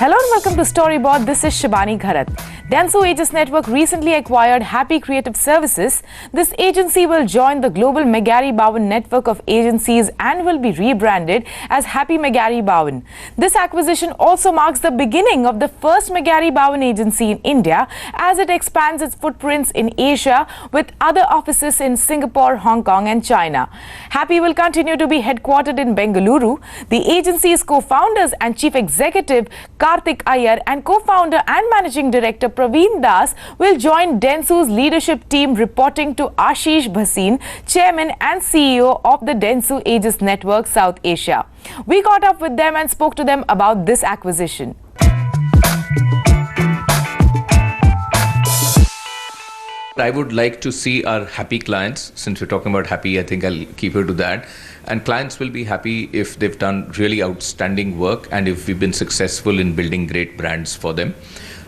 Hello and welcome to Storyboard. This is Shabani Gharat. Dentsu Aegis Network recently acquired Happy Creative Services. This agency will join the global mcgarrybowen network of agencies and will be rebranded as Happy mcgarrybowen. This acquisition also marks the beginning of the first mcgarrybowen agency in India as it expands its footprints in Asia with other offices in Singapore, Hong Kong and China. Happy will continue to be headquartered in Bengaluru. The agency's co-founders and chief executive Kartik Iyer and co-founder and managing director Praveen will join Dentsu's leadership team reporting to Ashish Bhasin, chairman and CEO of the Dentsu Aegis Network South Asia. We caught up with them and spoke to them about this acquisition. I would like to see our happy clients. Since we're talking about happy, I think I'll keep it to that. And clients will be happy if they've done really outstanding work and if we've been successful in building great brands for them.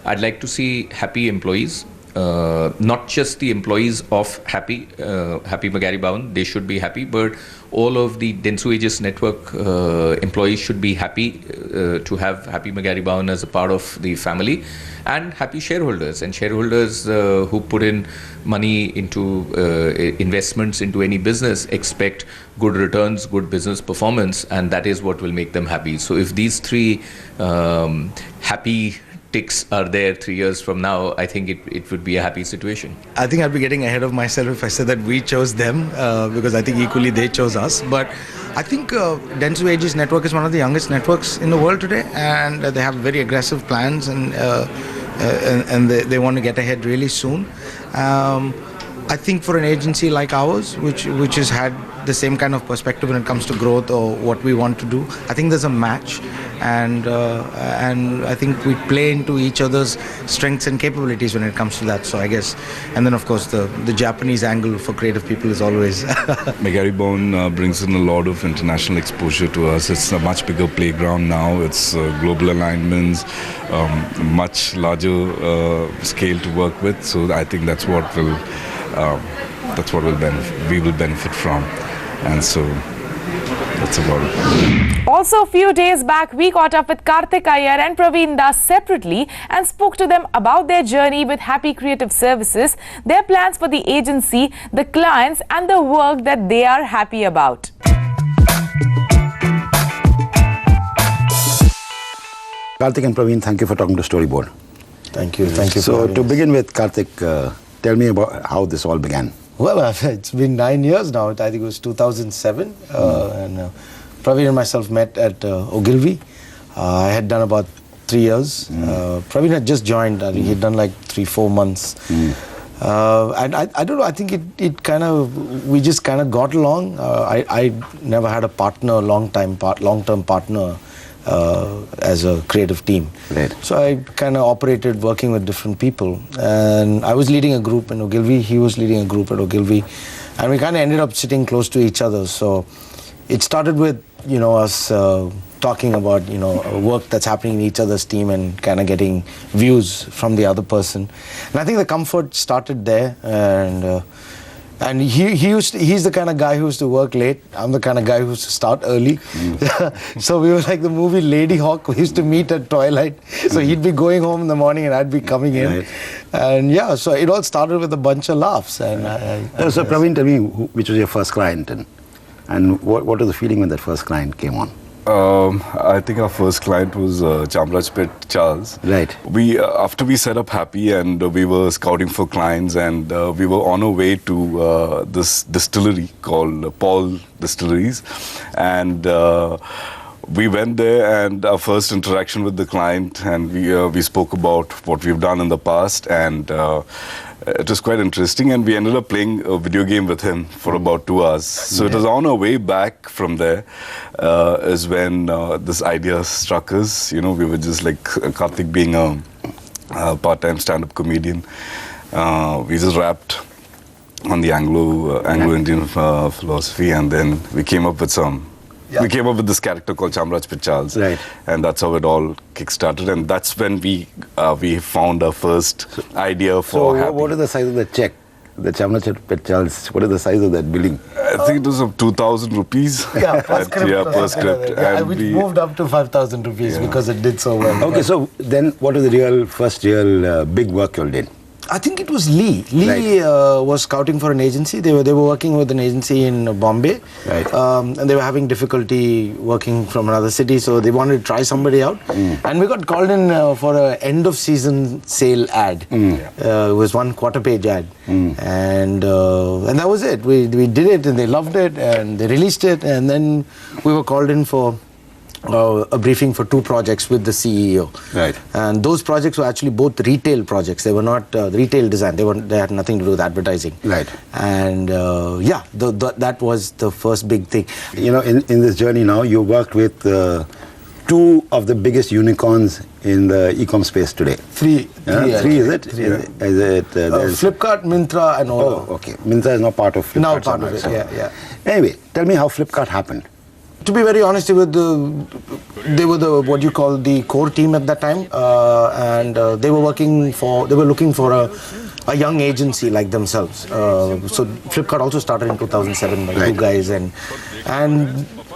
I'd like to see happy employees, not just the employees of Happy mcgarrybowen, they should be happy, but all of the Dentsu Aegis network employees should be happy to have Happy mcgarrybowen as a part of the family, and happy shareholders who put in money into investments into any business expect good returns, good business performance, and that is what will make them happy. So if these three happy ticks are there 3 years from now, I think it would be a happy situation. I think I'd be getting ahead of myself if I said that we chose them because I think equally they chose us. But I think Dentsu Aegis Network is one of the youngest networks in the world today, and they have very aggressive plans and they want to get ahead really soon. I think for an agency like ours, which has had the same kind of perspective when it comes to growth or what we want to do, I think there's a match, and I think we play into each other's strengths and capabilities when it comes to that. So I guess, and then of course the Japanese angle for creative people is always. mcgarrybowen brings in a lot of international exposure to us. It's a much bigger playground now. It's global alignments, much larger scale to work with. So I think that's what we will benefit from, and so that's about it. Also, a few days back, we caught up with Kartik Iyer and Praveen separately and spoke to them about their journey with Happy Creative Services, their plans for the agency, the clients, and the work that they are happy about. Kartik and Praveen, thank you for talking to Storyboard. Thank you. Thank you. So, to begin with, Kartik, tell me about how this all began. Well, it's been 9 years now. I think it was 2007. And Praveen and myself met at Ogilvy. I had done about 3 years. Praveen had just joined. I think he'd done like 3-4 months. And I don't know, I think we just kind of got along. I never had a partner, long-term partner as a creative team. Right. So I kind of operated working with different people, and I was leading a group in Ogilvy, he was leading a group at Ogilvy, and we kind of ended up sitting close to each other. So it started with us talking about work that's happening in each other's team and kind of getting views from the other person, and I think the comfort started there. And he's the kind of guy who used to work late. I'm the kind of guy who used to start early. So we were like the movie Lady Hawk. We used to meet at twilight. So he'd be going home in the morning and I'd be coming in. Right. And yeah, so it all started with a bunch of laughs. And so Praveen, tell me, which was your first client and what was the feeling when that first client came on? I think our first client was Chamrajpet Charles. Right. After we set up Happy and we were scouting for clients, and we were on our way to this distillery called Paul Distilleries, and we went there, and our first interaction with the client, and we spoke about what we've done in the past, and it was quite interesting, and we ended up playing a video game with him for about 2 hours. So it was on our way back from there is when this idea struck us. We were just like Kartik being a part-time stand-up comedian. We just rapped on the Anglo-Indian philosophy, and then we came up with We came up with this character called Chamrajpet Charles, right? And that's how it all kick-started, and that's when we found our first idea for Happy. So what is the size of the check? The Chamrajpet Charles, what is the size of that billing? I think it was of 2,000 rupees. Yeah, per script. Per script. And we moved up to 5,000 rupees because it did so well. Okay, so then what was the first real big work you all did? I think it was Lee. Lee was scouting for an agency. They were working with an agency in Bombay, right. And they were having difficulty working from another city, so they wanted to try somebody out. And we got called in for an end of season sale ad. It was 1 quarter-page ad, and that was it. We did it, and they loved it, and they released it, and then we were called in for a briefing for 2 projects with the CEO. Right. And those projects were actually both retail projects. They were not retail design. They had nothing to do with advertising. Right. And that was the first big thing. You know, in this journey now, you worked with 2 of the biggest unicorns in the e-com space today. 3. 3, is it? 3. Is it? Flipkart, Myntra, and Ola. Oh, okay. Myntra is not part of Flipkart. Now part of it. Yeah. Anyway, tell me how Flipkart happened. To be very honest, they were the what you call the core team at that time, and they were looking for a young agency like themselves. So Flipkart also started in 2007 by 2 guys, and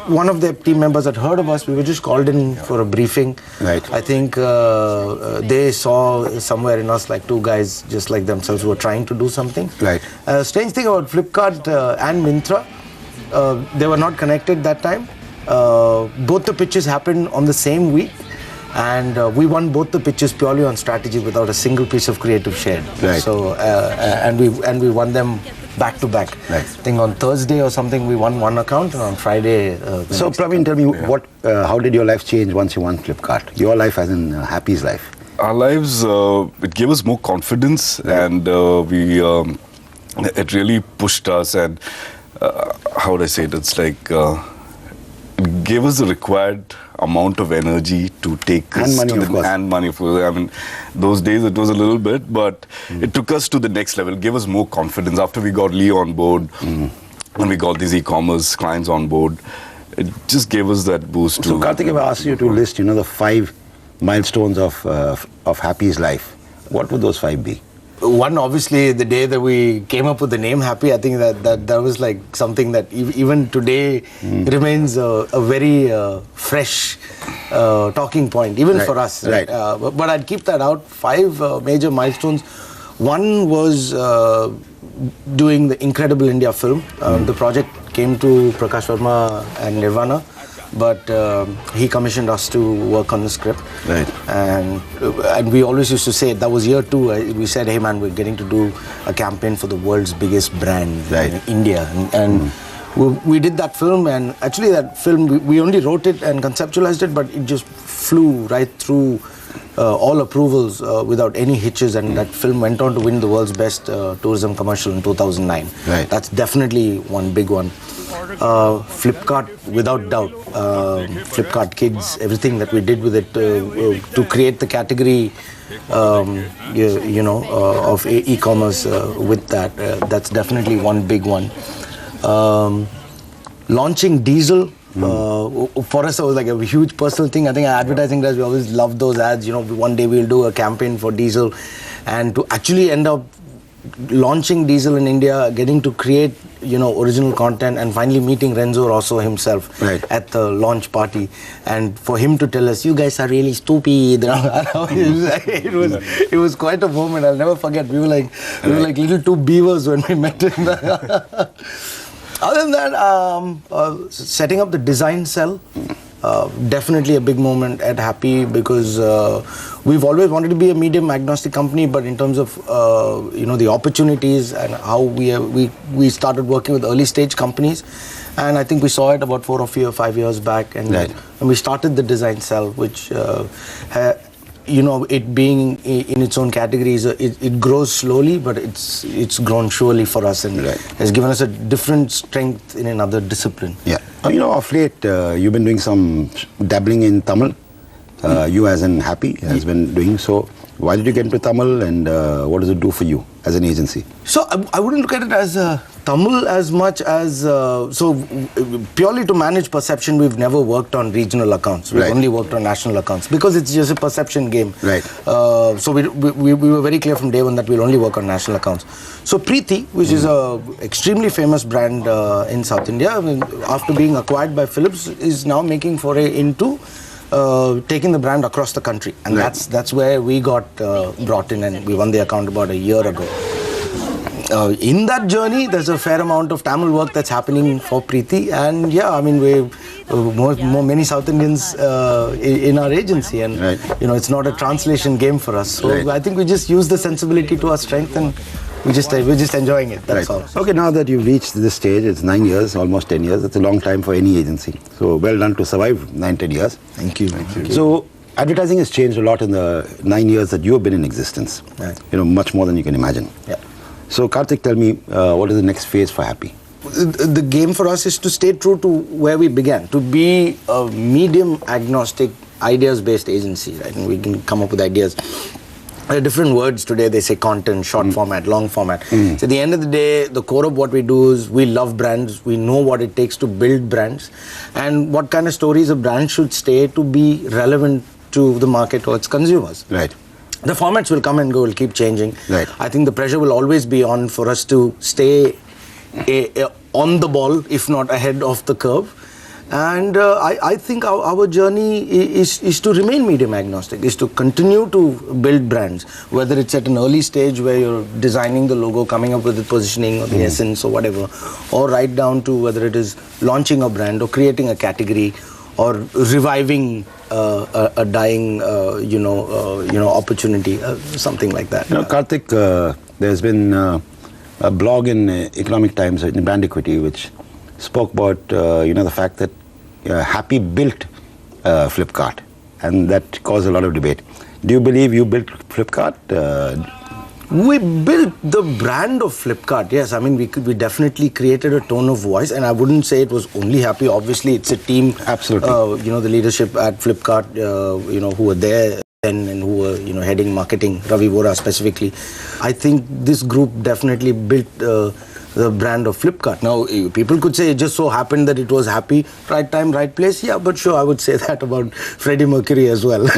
one of their team members had heard of us. We were just called in for a briefing. Right. I think they saw somewhere in us like 2 guys just like themselves who were trying to do something. Right. Strange thing about Flipkart and Myntra, they were not connected that time. Both the pitches happened on the same week, and we won both the pitches purely on strategy without a single piece of creative shared. Right. So and we won them back to back. Right. I think on Thursday or something we won 1 account, and on Friday. So Praveen, tell me how did your life change once you won Flipkart? Your life, as in Happy's life. Our lives, it gave us more confidence, and it really pushed us. And how would I say it? It's like it gave us the required amount of energy to take and money, of course. And money. I mean, those days it was a little bit, but it took us to the next level. It gave us more confidence after we got Lee on board, and we got these e-commerce clients on board. It just gave us that boost. So Kartik, if I asked you to list, the 5 milestones of Happy's life, what would those 5 be? One, obviously, the day that we came up with the name Happy, I think that was like something that even today remains a very fresh talking point, even for us. Right. But I'd keep that out. 5 major milestones. One was doing the Incredible India film. The project came to Prakash Verma and Nirvana, but he commissioned us to work on the script. Right. And we always used to say, that was year 2, we said, hey man, we're getting to do a campaign for the world's biggest brand, in India. And we did that film, and actually that film, we only wrote it and conceptualized it, but it just flew right through all approvals without any hitches, and that film went on to win the world's best tourism commercial in 2009. Right. That's definitely one big one. Flipkart, without doubt. Flipkart Kids, everything that we did with it to create the category, of e-commerce with that. That's definitely one big one. Launching Diesel. For us, it was like a huge personal thing. I think advertising guys, we always loved those ads. One day we'll do a campaign for Diesel, and to actually end up launching Diesel in India, getting to create, original content, and finally meeting Renzo Rosso himself at the launch party, and for him to tell us, "You guys are really stupid." It was quite a moment. I'll never forget. We were like little 2 beavers when we met him. Other than that, setting up the design cell, definitely a big moment at Happy, because we've always wanted to be a medium agnostic company, but in terms of the opportunities and how we started working with early stage companies, and I think we saw it about 4 or 5 years back, and we started the design cell, which it being in its own categories, it grows slowly, but it's grown surely for us, and has given us a different strength in another discipline. Yeah. Of late, you've been doing some dabbling in Tamil. You, as in Happy, has been doing so. Why did you get into Tamil, and what does it do for you as an agency? So I wouldn't look at it as Tamil as much as purely to manage perception. We've never worked on regional accounts. We've only worked on national accounts because it's just a perception game. Right. So we were very clear from day one that we'll only work on national accounts. So Preeti, which is a extremely famous brand in South India, I mean, after being acquired by Philips, is now making foray into taking the brand across the country, and that's where we got brought in, and we won the account about a year ago. In that journey, there's a fair amount of Tamil work that's happening for Preeti, and yeah, I mean, we many South Indians in our agency, and you know, it's not a translation game for us. So I think we just use the sensibility to our strength, and we're just enjoying it. That's all. Okay, now that you've reached this stage, it's 9 years, almost 10 years. It's a long time for any agency. So well done to survive 9-10 years. Thank you. Thank you. So advertising has changed a lot in the 9 years that you have been in existence. You know, much more than you can imagine. Yeah. So Kartik, tell me, what is the next phase for Happy? The game for us is to stay true to where we began, to be a medium agnostic, ideas-based agency, right? And we can come up with ideas. There are different words today. They say content, short format, long format. So at the end of the day, the core of what we do is we love brands. We know what it takes to build brands and what kind of stories a brand should stay to be relevant to the market or its consumers. Right. The formats will come and go, will keep changing. Right. I think the pressure will always be on for us to stay on the ball, if not ahead of the curve. And I think our journey is to remain medium agnostic, is to continue to build brands, whether it's at an early stage where you're designing the logo, coming up with the positioning or the essence or whatever, or right down to whether it is launching a brand or creating a category or reviving a dying opportunity, something like that. You know, Kartik, there's been a blog in Economic Times in Brand Equity which spoke about the fact that Happy built Flipkart, and that caused a lot of debate. Do you believe you built Flipkart? We built the brand of Flipkart, yes. I mean, we definitely created a tone of voice, and I wouldn't say it was only Happy. Obviously, it's a team. Absolutely. The leadership at Flipkart, who were there then and who were, heading marketing, Ravi Vora specifically. I think this group definitely built the brand of Flipkart. Now, people could say it just so happened that it was Happy, right time, right place. Yeah, but sure, I would say that about Freddie Mercury as well.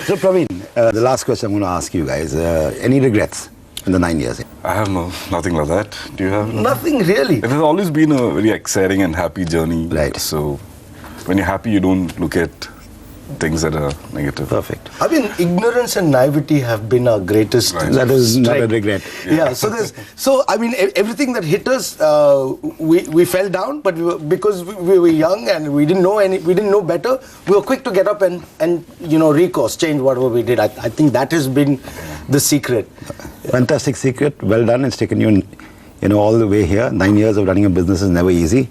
So, Praveen, the last question I'm going to ask you guys, any regrets in the 9 years? I have nothing like that. Do you have? Nothing really. It has always been a very exciting and happy journey. Right. So, when you're happy, you don't look at things that are negative. Perfect. I mean, ignorance and naivety have been our greatest. That is not a regret. Yeah. So I mean, everything that hit us, we fell down, but because we were young and we didn't know better, we were quick to get up and recourse, change whatever we did. I think that has been the secret. Fantastic secret. Well done. It's taken you, all the way here. 9 years of running a business is never easy.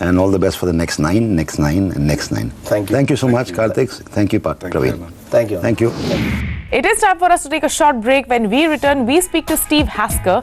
And all the best for the next 9, and next 9. Thank you. Thank you so much, Kartik. Thank you, Praveen. Thank you. Thank you. It is time for us to take a short break. When we return, we speak to Steve Hasker,